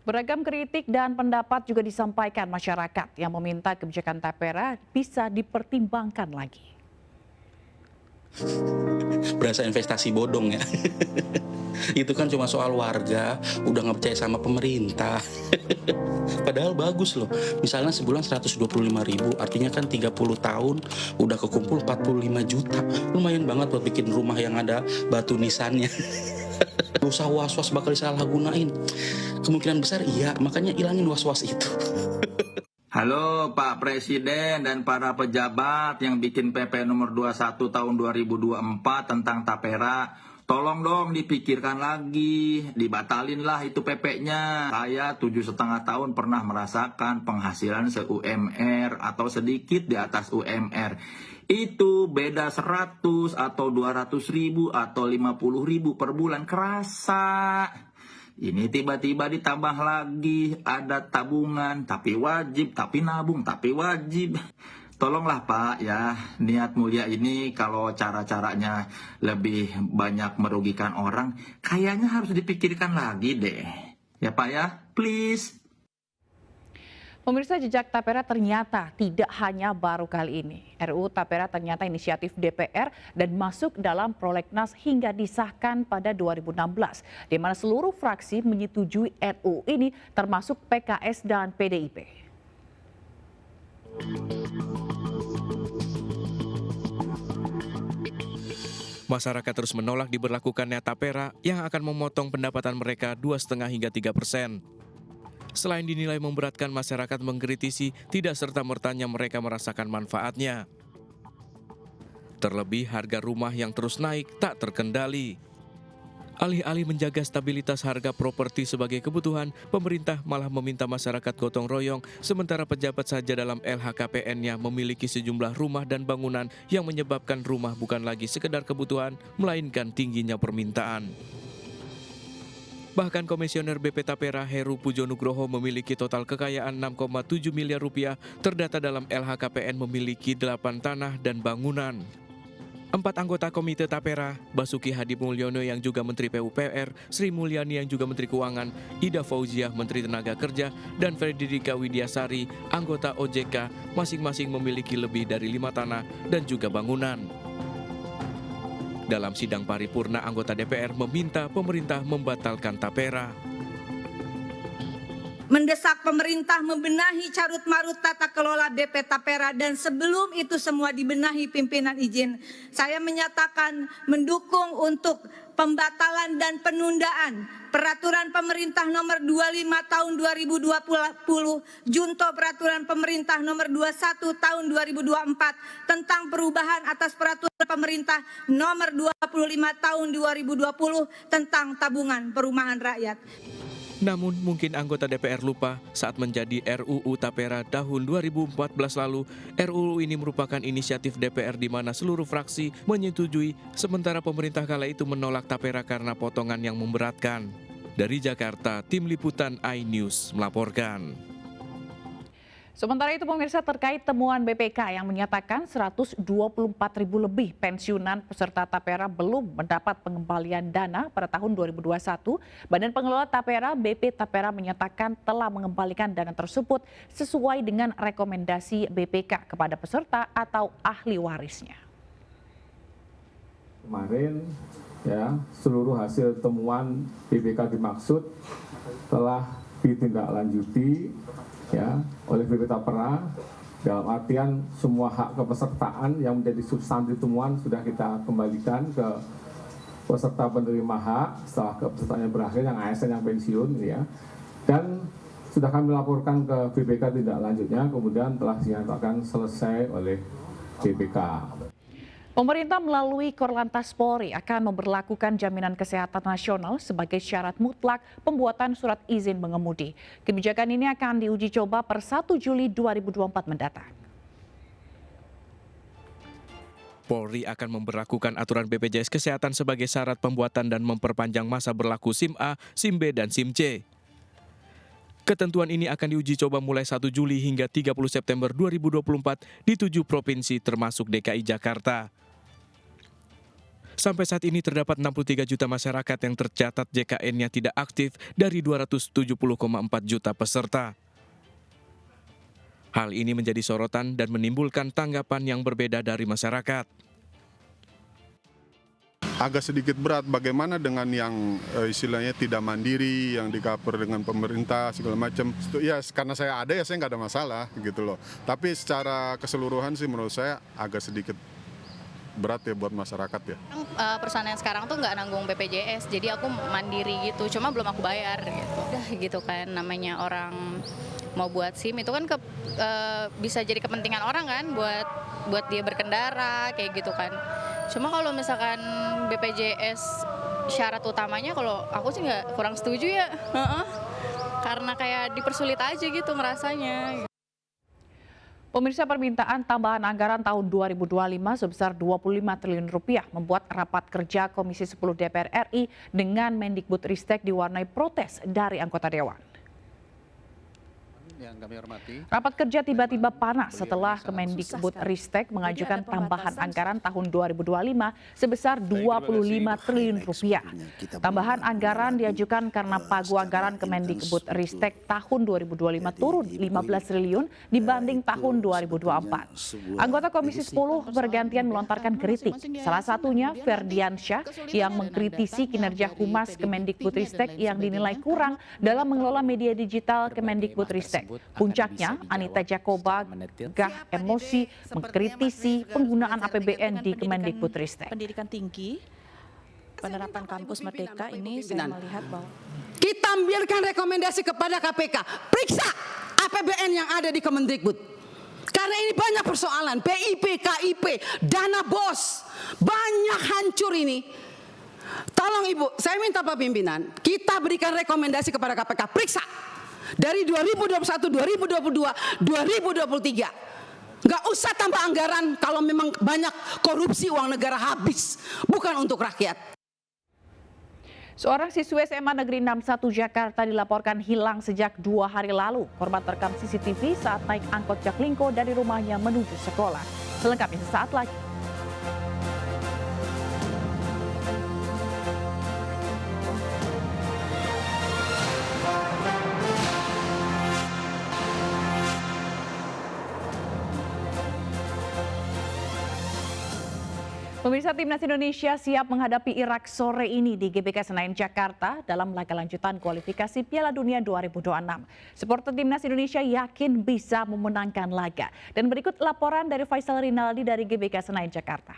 Beragam kritik dan pendapat juga disampaikan masyarakat yang meminta kebijakan Tapera bisa dipertimbangkan lagi. Berasa investasi bodong ya. Itu kan cuma soal warga, udah nggak percaya sama pemerintah. Padahal bagus loh, misalnya sebulan 125.000, artinya kan 30 tahun udah kekumpul 45 juta. Lumayan banget buat bikin rumah yang ada batu nisannya. Gak usah was-was bakal disalahgunain. Kemungkinan besar iya, makanya ilangin was-was itu. Halo Pak Presiden dan para pejabat yang bikin PP nomor 21 tahun 2024 tentang Tapera. Tolong dong dipikirkan lagi, dibatalin lah itu PP-nya. Saya 7,5 tahun pernah merasakan penghasilan se-UMR atau sedikit di atas UMR. Itu beda 100 atau 200 ribu atau 50 ribu per bulan, kerasa. Ini tiba-tiba ditambah lagi, ada tabungan, tapi wajib, tapi nabung, tapi wajib. Tolonglah Pak ya, niat mulia ini kalau cara-caranya lebih banyak merugikan orang, kayaknya harus dipikirkan lagi deh. Ya Pak ya, please. Pemirsa, jejak Tapera ternyata tidak hanya baru kali ini. RUU Tapera ternyata inisiatif DPR dan masuk dalam prolegnas hingga disahkan pada 2016, di mana seluruh fraksi menyetujui RUU ini termasuk PKS dan PDIP. Masyarakat terus menolak diberlakukannya Tapera yang akan memotong pendapatan mereka 2,5 hingga 3%. Selain dinilai memberatkan, masyarakat mengkritisi tidak serta-mertanya mereka merasakan manfaatnya. Terlebih harga rumah yang terus naik tak terkendali. Alih-alih menjaga stabilitas harga properti sebagai kebutuhan, pemerintah malah meminta masyarakat gotong royong, sementara pejabat saja dalam LHKPN-nya memiliki sejumlah rumah dan bangunan yang menyebabkan rumah bukan lagi sekedar kebutuhan, melainkan tingginya permintaan. Bahkan Komisioner BP Tapera Heru Pujonugroho memiliki total kekayaan 6,7 miliar rupiah, terdata dalam LHKPN memiliki 8 tanah dan bangunan. 4 anggota Komite Tapera, Basuki Hadi Mulyono yang juga Menteri PUPR, Sri Mulyani yang juga Menteri Keuangan, Ida Fauziah Menteri Tenaga Kerja, dan Fredrika Widiasari, anggota OJK, masing-masing memiliki lebih dari 5 tanah dan juga bangunan. Dalam sidang paripurna, anggota DPR meminta pemerintah membatalkan Tapera. Mendesak pemerintah membenahi carut-marut tata kelola BP Tapera, dan sebelum itu semua dibenahi pimpinan izin, saya menyatakan mendukung untuk pembatalan dan penundaan Peraturan Pemerintah Nomor 25 Tahun 2020 junto Peraturan Pemerintah Nomor 21 Tahun 2024 tentang perubahan atas Peraturan Pemerintah Nomor 25 Tahun 2020 tentang tabungan perumahan rakyat. Namun mungkin anggota DPR lupa saat menjadi RUU Tapera tahun 2014 lalu, RUU ini merupakan inisiatif DPR di mana seluruh fraksi menyetujui, sementara pemerintah kala itu menolak Tapera karena potongan yang memberatkan. Dari Jakarta, Tim Liputan iNews melaporkan. Sementara itu pemirsa, terkait temuan BPK yang menyatakan 124.000 lebih pensiunan peserta Tapera belum mendapat pengembalian dana pada tahun 2021, Badan Pengelola Tapera BP Tapera menyatakan telah mengembalikan dana tersebut sesuai dengan rekomendasi BPK kepada peserta atau ahli warisnya. Kemarin ya, seluruh hasil temuan BPK dimaksud telah ditindaklanjuti ya oleh BP Tapera, dalam artian semua hak kepesertaan yang menjadi substansi temuan sudah kita kembalikan ke peserta penerima hak setelah kepesertaannya berakhir, yang ASN yang pensiun ya, dan sudah kami laporkan ke BPK tindak lanjutnya, kemudian telah dinyatakan selesai oleh BPK. Pemerintah melalui Korlantas Polri akan memberlakukan jaminan kesehatan nasional sebagai syarat mutlak pembuatan surat izin mengemudi. Kebijakan ini akan diuji coba per 1 Juli 2024 mendatang. Polri akan memberlakukan aturan BPJS Kesehatan sebagai syarat pembuatan dan memperpanjang masa berlaku SIM A, SIM B, dan SIM C. Ketentuan ini akan diuji coba mulai 1 Juli hingga 30 September 2024 di 7 provinsi termasuk DKI Jakarta. Sampai saat ini terdapat 63 juta masyarakat yang tercatat JKN-nya tidak aktif dari 270,4 juta peserta. Hal ini menjadi sorotan dan menimbulkan tanggapan yang berbeda dari masyarakat. Agak sedikit berat bagaimana dengan yang istilahnya tidak mandiri, yang di-cover dengan pemerintah segala macam. Ya karena saya ada ya saya nggak ada masalah gitu loh. Tapi secara keseluruhan sih menurut saya agak sedikit berat ya buat masyarakat ya. Perusahaan yang sekarang tuh nggak nanggung BPJS, jadi aku mandiri gitu, cuma belum aku bayar gitu. Udah gitu kan, namanya orang mau buat SIM itu kan bisa jadi kepentingan orang kan, buat dia berkendara kayak gitu kan. Cuma kalau misalkan BPJS syarat utamanya, kalau aku sih kurang setuju ya, karena kayak dipersulit aja gitu ngerasanya. Pemirsa, permintaan tambahan anggaran tahun 2025 sebesar 25 triliun rupiah membuat rapat kerja Komisi 10 DPR RI dengan Mendikbudristek diwarnai protes dari anggota Dewan. Yang kami hormati. Rapat kerja tiba-tiba panas setelah Kemendikbudristek mengajukan tambahan anggaran tahun 2025 sebesar 25 triliun rupiah. Tambahan anggaran diajukan karena pagu anggaran Kemendikbudristek tahun 2025 turun 15 triliun dibanding tahun 2024. Anggota Komisi 10 bergantian melontarkan kritik. Salah satunya Ferdiansyah yang mengkritisi kinerja Humas Kemendikbudristek yang dinilai kurang dalam mengelola media digital Kemendikbudristek. Puncaknya, Anita Jakoba gah emosi mengkritisi penggunaan APBN di Kemendikbudristek. Pendidikan tinggi, penerapan kampus merdeka ini saya melihat bahwa kita ambilkan rekomendasi kepada KPK, periksa APBN yang ada di Kemendikbud. Karena ini banyak persoalan, PIP, KIP, dana BOS, banyak hancur ini. Tolong Ibu, saya minta Pak Pimpinan, kita berikan rekomendasi kepada KPK, periksa. Dari 2021, 2022, 2023. Nggak usah tambah anggaran kalau memang banyak korupsi uang negara habis. Bukan untuk rakyat. Seorang siswa SMA Negeri 61 Jakarta dilaporkan hilang sejak 2 hari lalu. Korban terekam CCTV saat naik angkot Jaklingko dari rumahnya menuju sekolah. Selengkapnya sesaat lagi. Pemirsa, Timnas Indonesia siap menghadapi Irak sore ini di GBK Senayan, Jakarta dalam laga lanjutan kualifikasi Piala Dunia 2026. Supporter Timnas Indonesia yakin bisa memenangkan laga. Dan berikut laporan dari Faisal Rinaldi dari GBK Senayan, Jakarta.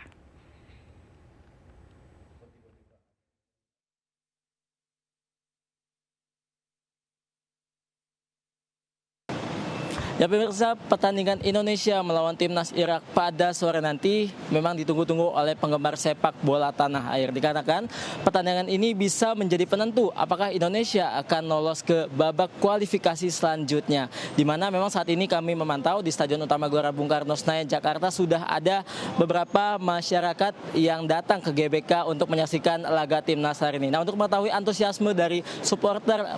Ya pemirsa, pertandingan Indonesia melawan timnas Irak pada sore nanti memang ditunggu-tunggu oleh penggemar sepak bola tanah air. Dikarenakan pertandingan ini bisa menjadi penentu apakah Indonesia akan lolos ke babak kualifikasi selanjutnya. Di mana memang saat ini kami memantau di Stadion Utama Gelora Bung Karno Senayan, Jakarta sudah ada beberapa masyarakat yang datang ke GBK untuk menyaksikan laga timnas hari ini. Nah, untuk mengetahui antusiasme dari supporter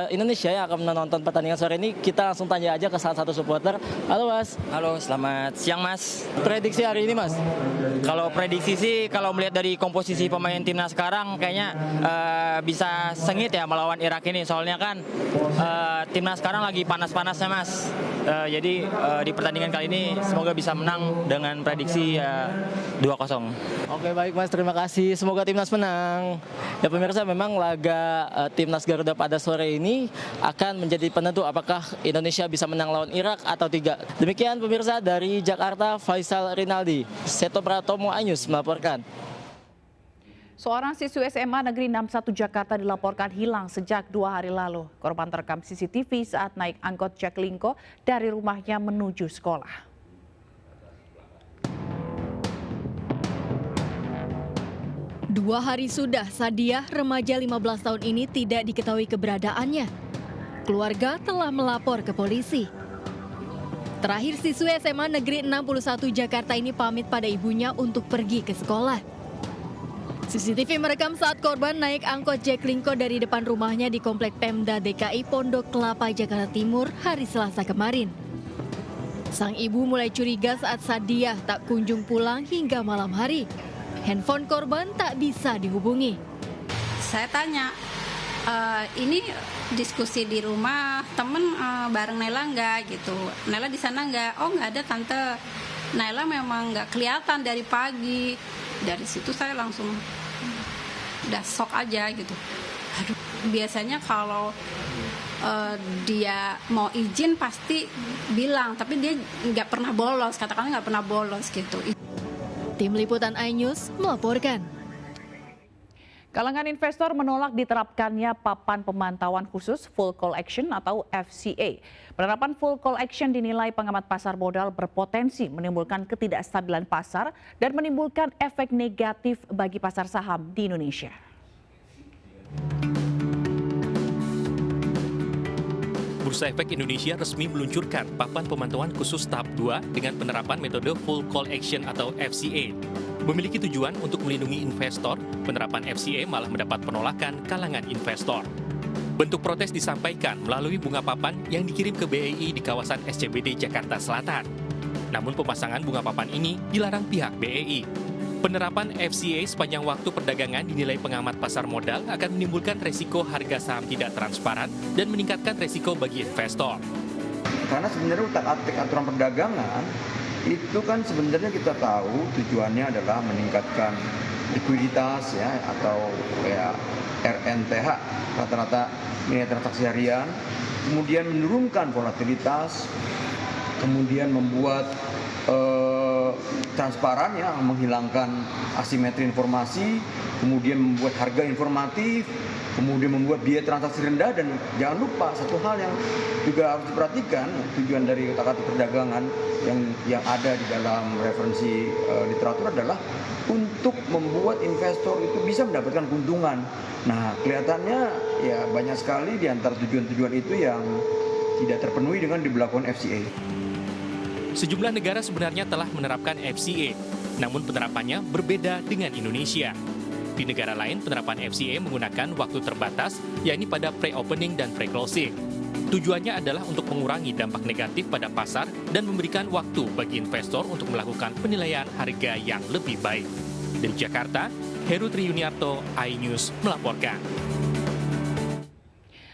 Indonesia yang akan menonton pertandingan sore ini, kita langsung tanya aja ke salah satu supporter. Halo Mas. Halo, selamat siang Mas. Prediksi hari ini Mas? Kalau prediksi sih, kalau melihat dari komposisi pemain timnas sekarang kayaknya bisa sengit ya melawan Irak ini. Soalnya kan timnas sekarang lagi panas-panasnya Mas. Jadi di pertandingan kali ini semoga bisa menang dengan prediksi 2-0. Oke, baik Mas, terima kasih. Semoga timnas menang. Ya pemirsa, memang laga timnas Garuda pada sore ini akan menjadi penentu apakah Indonesia bisa menang lawan Irak atau tidak. Demikian pemirsa, dari Jakarta, Faisal Rinaldi, Seto Pratomo Anyus melaporkan. Seorang siswa SMA Negeri 61 Jakarta dilaporkan hilang sejak 2 hari lalu. Korban terekam CCTV saat naik angkot Jaklingko dari rumahnya menuju sekolah. Dua hari sudah Sadiah, remaja 15 tahun ini tidak diketahui keberadaannya. Keluarga telah melapor ke polisi. Terakhir siswa SMA Negeri 61 Jakarta ini pamit pada ibunya untuk pergi ke sekolah. CCTV merekam saat korban naik angkot Jaklingko dari depan rumahnya di Komplek Pemda DKI Pondok Kelapa, Jakarta Timur hari Selasa kemarin. Sang ibu mulai curiga saat Sadiah tak kunjung pulang hingga malam hari. Handphone korban tak bisa dihubungi. Saya tanya, ini diskusi di rumah temen bareng Naila nggak gitu? Naila di sana nggak? Oh nggak ada tante. Naila memang nggak kelihatan dari pagi. Dari situ saya langsung udah shock aja gitu. Aduh, biasanya kalau dia mau izin pasti bilang, tapi dia nggak pernah bolos, katakanlah nggak pernah bolos gitu. Tim Liputan iNews melaporkan. Kalangan investor menolak diterapkannya papan pemantauan khusus Full Call Action atau FCA. Penerapan Full Call Action dinilai pengamat pasar modal berpotensi menimbulkan ketidakstabilan pasar dan menimbulkan efek negatif bagi pasar saham di Indonesia. Bursa Efek Indonesia resmi meluncurkan papan pemantauan khusus tahap 2 dengan penerapan metode Full Call Action atau FCA. Memiliki tujuan untuk melindungi investor, penerapan FCA malah mendapat penolakan kalangan investor. Bentuk protes disampaikan melalui bunga papan yang dikirim ke BEI di kawasan SCBD Jakarta Selatan. Namun pemasangan bunga papan ini dilarang pihak BEI. Penerapan FCA sepanjang waktu perdagangan dinilai pengamat pasar modal akan menimbulkan resiko harga saham tidak transparan dan meningkatkan resiko bagi investor. Karena sebenarnya utak-atik aturan perdagangan itu kan sebenarnya kita tahu tujuannya adalah meningkatkan likuiditas ya atau kayak RNTH, rata-rata nilai transaksi harian, kemudian menurunkan volatilitas, kemudian membuat transparan ya, menghilangkan asimetri informasi, kemudian membuat harga informatif, kemudian membuat biaya transaksi rendah, dan jangan lupa satu hal yang juga harus diperhatikan, tujuan dari utak-atik perdagangan yang ada di dalam referensi literatur adalah untuk membuat investor itu bisa mendapatkan keuntungan. Nah, kelihatannya ya banyak sekali di antara tujuan-tujuan itu yang tidak terpenuhi dengan diberlakukan FCA. Sejumlah negara sebenarnya telah menerapkan FCA, namun penerapannya berbeda dengan Indonesia. Di negara lain, penerapan FCA menggunakan waktu terbatas, yakni pada pre-opening dan pre-closing. Tujuannya adalah untuk mengurangi dampak negatif pada pasar dan memberikan waktu bagi investor untuk melakukan penilaian harga yang lebih baik. Dari Jakarta, Heru Triyuniarto, iNews melaporkan.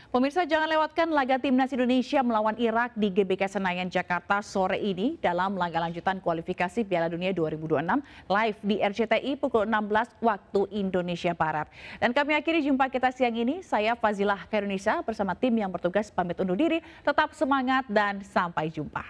Pemirsa, jangan lewatkan laga Timnas Indonesia melawan Irak di GBK Senayan, Jakarta sore ini dalam laga lanjutan kualifikasi Piala Dunia 2026 live di RCTI pukul 16 waktu Indonesia Barat. Dan kami akhiri jumpa kita siang ini. Saya Fazilah Kairunisa bersama tim yang bertugas pamit undur diri. Tetap semangat dan sampai jumpa.